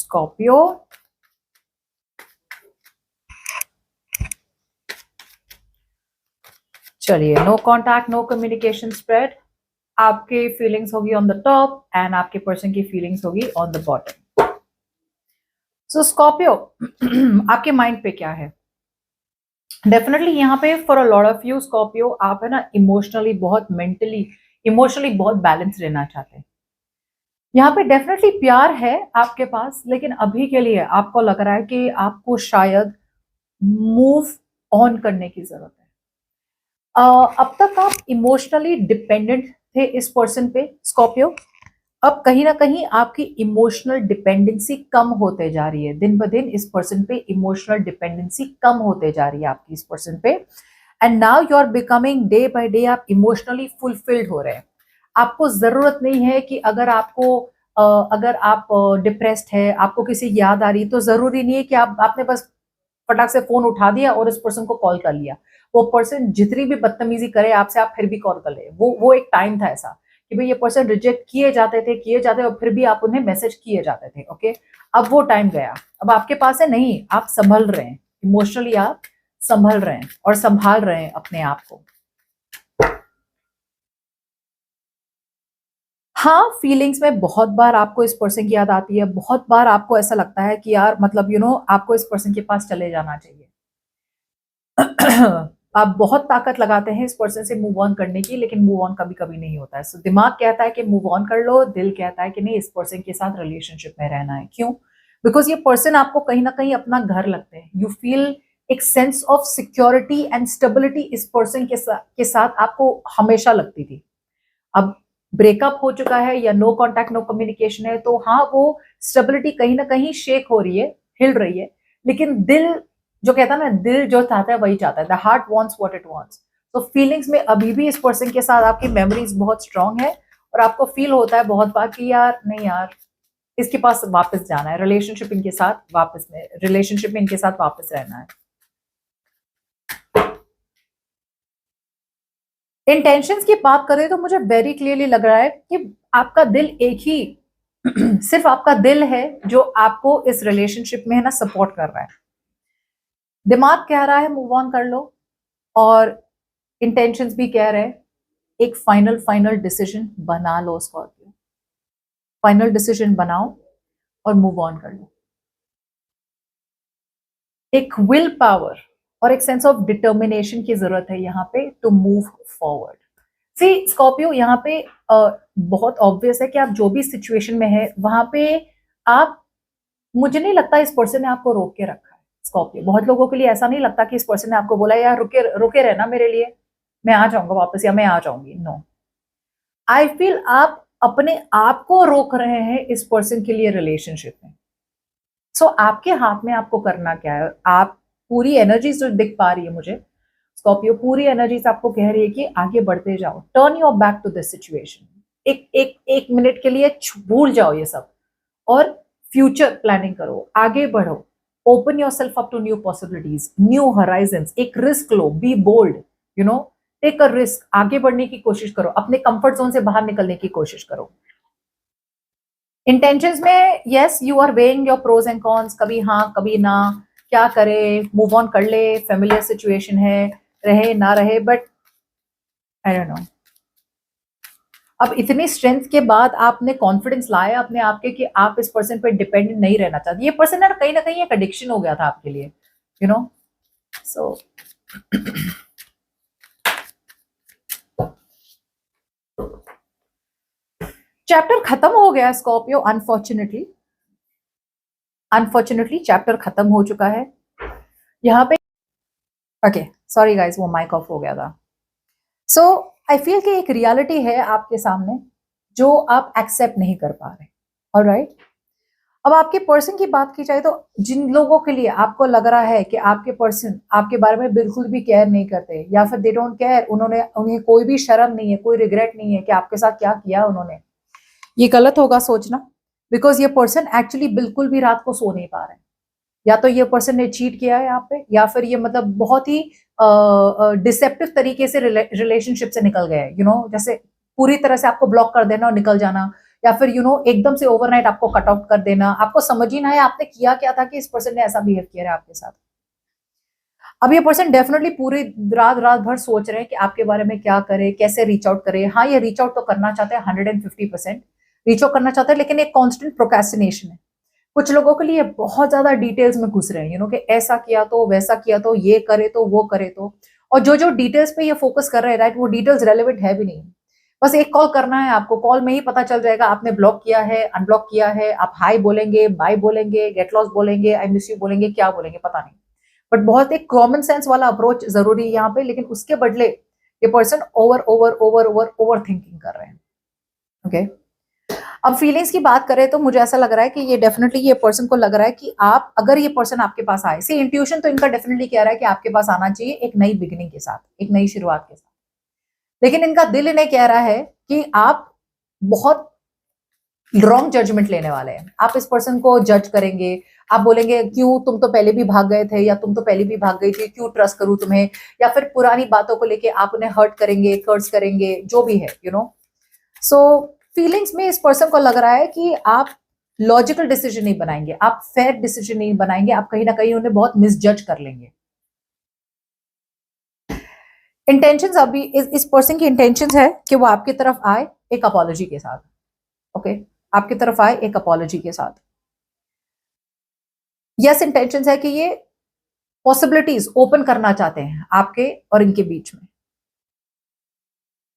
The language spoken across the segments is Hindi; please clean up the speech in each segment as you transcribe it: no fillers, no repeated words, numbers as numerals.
स्कॉर्पियो, चलिए, no contact, no communication spread, आपकी फीलिंग्स होगी ऑन द टॉप एंड आपके पर्सन की फीलिंग्स होगी on the bottom. So Scorpio, आपके माइंड पे क्या है? डेफिनेटली यहाँ पे for a lot of you Scorpio, आप है ना इमोशनली बहुत, मेंटली इमोशनली बहुत बैलेंस रहना चाहते हैं। यहाँ पे डेफिनेटली प्यार है आपके पास, लेकिन अभी के लिए आपको लग रहा है कि आपको शायद मूव ऑन करने की जरूरत है। अब तक आप इमोशनली डिपेंडेंट थे इस पर्सन पे स्कॉर्पियो, अब कहीं ना कहीं आपकी इमोशनल डिपेंडेंसी कम होते जा रही है, दिन ब दिन इस पर्सन पे इमोशनल डिपेंडेंसी कम होते जा रही है आपकी इस पर्सन पे। And now you are becoming day by day, आप इमोशनली फुलफिल्ड हो रहे हैं। आपको जरूरत नहीं है कि अगर आप डिप्रेस्ड है, आपको किसी याद आ रही है, तो जरूरी नहीं है कि आपने बस फटाक से फोन उठा दिया और उस पर्सन को कॉल कर लिया। वो पर्सन जितनी भी बदतमीजी करे आपसे, आप फिर भी कॉल कर ले। वो एक टाइम था ऐसा कि भाई ये पर्सन रिजेक्ट किए जाते और फिर भी आप उन्हें मैसेज किए जाते थे। ओके, अब वो टाइम गया, अब आपके पास है नहीं, आप संभल रहे हैं इमोशनली, आप संभल रहे हैं और संभाल रहे हैं अपने आप को। हाँ, फीलिंग्स में बहुत बार आपको इस पर्सन की याद आती है, बहुत बार आपको ऐसा लगता है कि यार मतलब आपको इस पर्सन के पास चले जाना चाहिए। आप बहुत ताकत लगाते हैं इस पर्सन से मूव ऑन करने की, लेकिन मूव ऑन कभी कभी नहीं होता है। सो दिमाग कहता है कि मूव ऑन कर लो, दिल कहता है कि नहीं, इस पर्सन के साथ रिलेशनशिप में रहना है। क्यों? बिकॉज ये पर्सन आपको कहीं ना कहीं अपना घर लगते हैं। यू फील एक sense of security and stability इस पर्सन के साथ आपको हमेशा लगती थी। अब ब्रेकअप हो चुका है या नो कॉन्टैक्ट नो कम्युनिकेशन है, तो हाँ, वो स्टेबिलिटी कहीं ना कहीं शेक हो रही है, हिल रही है, लेकिन दिल जो कहता है ना, दिल जो चाहता है वही चाहता है, the heart wants what it wants. तो फीलिंग्स में अभी भी इस पर्सन के साथ आपकी मेमोरीज बहुत स्ट्रांग है और आपको फील होता है बहुत बार कि यार नहीं यार, इसके पास वापस जाना है, रिलेशनशिप में इनके साथ वापस रहना है। इंटेंशंस की बात करें तो मुझे वेरी क्लियरली लग रहा है कि आपका दिल एक ही सिर्फ आपका दिल है जो आपको इस रिलेशनशिप में है ना सपोर्ट कर रहा है। दिमाग कह रहा है मूव ऑन कर लो, और इंटेंशंस भी कह रहे हैं एक फाइनल डिसीजन बना लो स्कॉर्पियो, फाइनल डिसीजन बनाओ और मूव ऑन कर लो। एक विल पावर और एक सेंस ऑफ डिटर्मिनेशन की जरूरत है यहाँ पे to move forward. See Scorpio, यहाँ पे बहुत ऑब्वियस है कि आप जो भी सिचुएशन में है वहां पे आप, मुझे नहीं लगता इस पर्सन ने आपको रोक के रखा है स्कॉर्पियो। बहुत लोगों के लिए ऐसा नहीं लगता कि इस पर्सन ने आपको बोला यार रुके रुके रहना मेरे लिए, मैं आ जाऊंगा वापस या मैं आ जाऊंगी। नो, आई फील आप अपने आप को रोक रहे हैं इस पर्सन के लिए रिलेशनशिप में। सो आपके हाथ में आपको करना क्या है? आप पूरी एनर्जी जो दिख पा रही है मुझे स्कॉर्पियो, पूरी एनर्जी आपको कह रही है कि आगे बढ़ते जाओ, turn your back to this situation. एक मिनट के लिए भूल जाओ ये सब और फ्यूचर प्लानिंग करो, आगे बढ़ो, open yourself up to new possibilities, new horizons, एक रिस्क लो, be bold, take a risk, आगे बढ़ने की कोशिश करो, अपने कंफर्ट जोन से बाहर निकलने की कोशिश करो। इंटेंशंस में yes, you are weighing your pros and cons, कभी हाँ कभी ना, क्या करे, मूव ऑन कर ले, फेमिलियर सिचुएशन है, रहे ना रहे, बट आई डोंट नो। अब इतनी स्ट्रेंथ के बाद आपने कॉन्फिडेंस लाया अपने आप के कि आप इस पर्सन पर डिपेंडेंट नहीं रहना चाहते। ये पर्सन ना कहीं एक एडिक्शन हो गया था आपके लिए, सो चैप्टर खत्म हो गया स्कॉर्पियो, अनफॉर्चुनेटली चैप्टर खत्म हो चुका है यहाँ पे। ओके, सॉरी गाइस, वो माइक ऑफ हो गया था। सो आई फील कि एक रियलिटी है आपके सामने जो आप एक्सेप्ट नहीं कर पा रहे। ऑलराइट, अब आपके पर्सन की बात की जाए तो जिन लोगों के लिए आपको लग रहा है कि आपके पर्सन आपके बारे में बिल्कुल भी केयर नहीं करते या फिर दे डोंट केयर, उन्हें कोई भी शर्म नहीं है, कोई रिग्रेट नहीं है कि आपके साथ क्या किया उन्होंने, ये गलत होगा सोचना। बिकॉज ये पर्सन एक्चुअली बिल्कुल भी रात को सो नहीं पा रहे हैं। या तो ये पर्सन ने चीट किया है आप पे, या फिर ये मतलब बहुत ही डिसेप्टिव तरीके से रिलेशनशिप से निकल गए, जैसे पूरी तरह से आपको ब्लॉक कर देना और निकल जाना, या फिर एकदम से ओवरनाइट आपको कट आउट कर देना, आपको समझ ही ना आए आपने किया क्या था कि इस पर्सन ने ऐसा बिहेव किया है आपके साथ। अब ये पर्सन डेफिनेटली पूरी रात रात भर सोच रहे हैं कि आपके बारे में क्या करे, कैसे रीच आउट करे। हाँ, ये रीच आउट तो करना चाहते हैं, 150% रीच आउट करना चाहते हैं, लेकिन एक कॉन्स्टेंट प्रोक्रेस्टिनेशन है। कुछ लोगों के लिए बहुत ज्यादा डिटेल्स में घुस रहे हैं, कि ऐसा किया तो, वैसा किया तो, ये करे तो, वो करे तो, और जो जो डिटेल्स पे ये फोकस कर रहे हैं, राइट, वो डिटेल्स रेलेवेंट है भी नहीं। बस एक कॉल करना है आपको, कॉल में ही पता चल जाएगा आपने ब्लॉक किया है, अनब्लॉक किया है, आप हाई बोलेंगे, बाय बोलेंगे, गेट लॉस बोलेंगे, आई मिस यू बोलेंगे, क्या बोलेंगे पता नहीं। बट बहुत एक कॉमन सेंस वाला अप्रोच जरूरी है यहाँ पे, लेकिन उसके बदले ये person over over over over over thinking कर रहे हैं। ओके, अब फीलिंग्स की बात करें तो मुझे ऐसा लग रहा है कि ये डेफिनेटली ये पर्सन को लग रहा है कि आप, अगर ये पर्सन आपके पास आए, सी इंट्यूशन तो इनका डेफिनेटली कह रहा है कि आपके पास आना चाहिए एक नई बिगिनिंग के साथ, एक नई शुरुआत के साथ, लेकिन इनका दिल इन्हें कह रहा है कि आप बहुत रॉन्ग जजमेंट लेने वाले हैं। आप इस पर्सन को जज करेंगे, आप बोलेंगे क्यों, तुम तो पहले भी भाग गए थे, या तुम तो पहले भी भाग गई थी, क्यों ट्रस्ट करूं तुम्हें, या फिर पुरानी बातों को लेके आप उन्हें हर्ट करेंगे, कर्ज करेंगे, जो भी है, सो फीलिंग्स में इस पर्सन को लग रहा है कि आप लॉजिकल डिसीजन नहीं बनाएंगे, आप फेयर डिसीजन नहीं बनाएंगे, आप कहीं ना कहीं उन्हें बहुत मिसजज कर लेंगे। इंटेंशंस अभी इस पर्सन की इंटेंशंस है कि वो आपकी तरफ आए एक अपॉलॉजी के साथ। ओके, आपकी तरफ आए एक अपॉलॉजी के साथ। यस, इंटेंशंस है कि ये पॉसिबिलिटीज ओपन करना चाहते हैं आपके और इनके बीच में।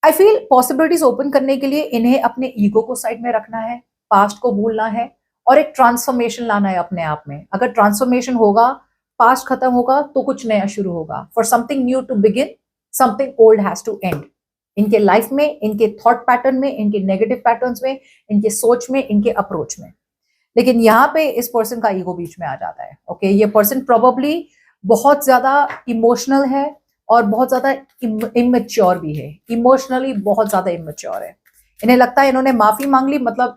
आई फील पॉसिबिलिटीज ओपन करने के लिए इन्हें अपने ईगो को साइड में रखना है, पास्ट को भूलना है, और एक ट्रांसफॉर्मेशन लाना है अपने आप में। अगर ट्रांसफॉर्मेशन होगा, पास्ट खत्म होगा, तो कुछ नया शुरू होगा। For something new to begin, something old has to end. इनके लाइफ में, इनके थॉट पैटर्न में, इनके नेगेटिव पैटर्न्स में, इनके सोच में, इनके अप्रोच में। लेकिन यहाँ पे इस पर्सन का ईगो बीच में आ जाता है। ओके, ये पर्सन प्रोबेबली बहुत ज्यादा इमोशनल है और बहुत ज्यादा इमेच्योर भी है, इमोशनली बहुत ज्यादा इमेच्योर है। इन्हें लगता है इन्होंने माफी मांग ली, मतलब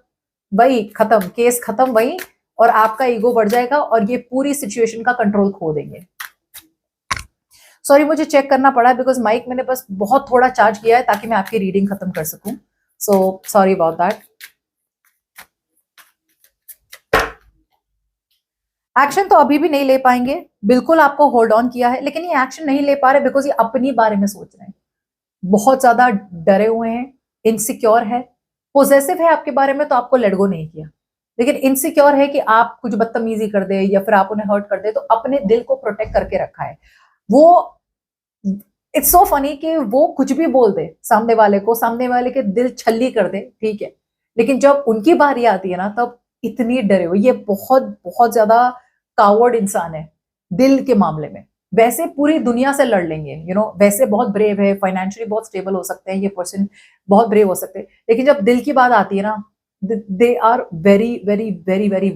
वही खत्म, केस खत्म वही, और आपका ईगो बढ़ जाएगा और ये पूरी सिचुएशन का कंट्रोल खो देंगे। सॉरी, मुझे चेक करना पड़ा बिकॉज माइक मैंने बस बहुत थोड़ा चार्ज किया है ताकि मैं आपकी रीडिंग खत्म कर सकूं, so sorry about that. Action तो अभी भी नहीं ले पाएंगे, बिल्कुल आपको होल्ड ऑन किया है, लेकिन ये एक्शन नहीं ले पा रहे बिकॉज ये अपनी बारे में सोच रहे हैं, बहुत ज्यादा डरे हुए हैं, इनसिक्योर है, पोजेसिव है आपके बारे में, तो आपको लेट गो नहीं किया, लेकिन इनसिक्योर है कि आप कुछ बदतमीजी कर दे या फिर आप उन्हें हर्ट कर दे, तो अपने दिल को प्रोटेक्ट करके रखा है वो। इट्स सो फनी कि वो कुछ भी बोल दे सामने वाले को, सामने वाले के दिल छल्ली कर दे, ठीक है, लेकिन जब उनकी बारी आती है ना, तब इतनी डरे हुए। ये बहुत बहुत ज्यादा कावर्ड इंसान है दिल के मामले में। वैसे पूरी दुनिया से लड़ लेंगे, वैसे बहुत ब्रेव है, फाइनेंशियली बहुत स्टेबल हो सकते हैं ये पर्सन, बहुत ब्रेव हो सकते हैं, लेकिन जब दिल की बात आती है ना, they are very very very very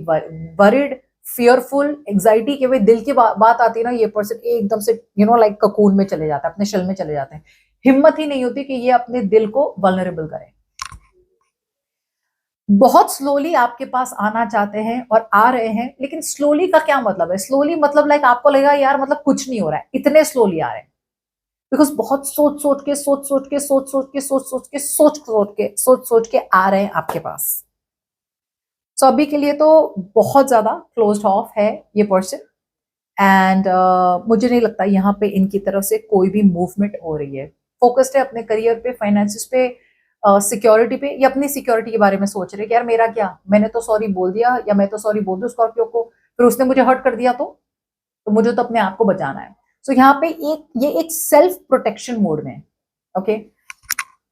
worried, fearful, anxiety के वे दिल की बात आती है ना, ये पर्सन एकदम से लाइक ककून में चले जाता है, अपने शेल में चले जाते हैं। हिम्मत ही नहीं होती कि ये अपने दिल को वल्नरेबल करें। बहुत स्लोली आपके पास आना चाहते हैं और आ रहे हैं, लेकिन स्लोली का क्या मतलब है? स्लोली मतलब लाइक आपको लगेगा यार मतलब कुछ नहीं हो रहा है, इतने स्लोली आ रहे हैं बिकॉज बहुत सोच सोच के सोच सोच के सोच सोच के सोच सोच के सोच सोच के सोच सोच के आ रहे हैं आपके पास। सो अभी के लिए तो बहुत ज्यादा क्लोज्ड ऑफ है ये पर्सन, एंड मुझे नहीं लगता यहाँ पे इनकी तरफ से कोई भी मूवमेंट हो रही है। फोकस्ड है अपने करियर पे, फाइनेंसिस पे, सिक्योरिटी पे। ये अपनी सिक्योरिटी के बारे में सोच रहे कि यार मेरा क्या, मैंने तो सॉरी बोल दिया, या मैं तो सॉरी बोल दूं स्कॉर्पियो को, फिर उसने मुझे हर्ट कर दिया तो मुझे तो अपने आप को बचाना है। सो यहाँ पे ये एक सेल्फ प्रोटेक्शन मोड में है। ओके,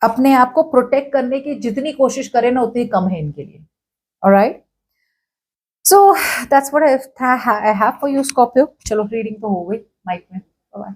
अपने आप को प्रोटेक्ट करने की जितनी कोशिश करें ना, उतनी कम है इनके लिए। Alright, so that's what I have for you Scorpio. चलो रीडिंग तो हो गई माइक में। बाय।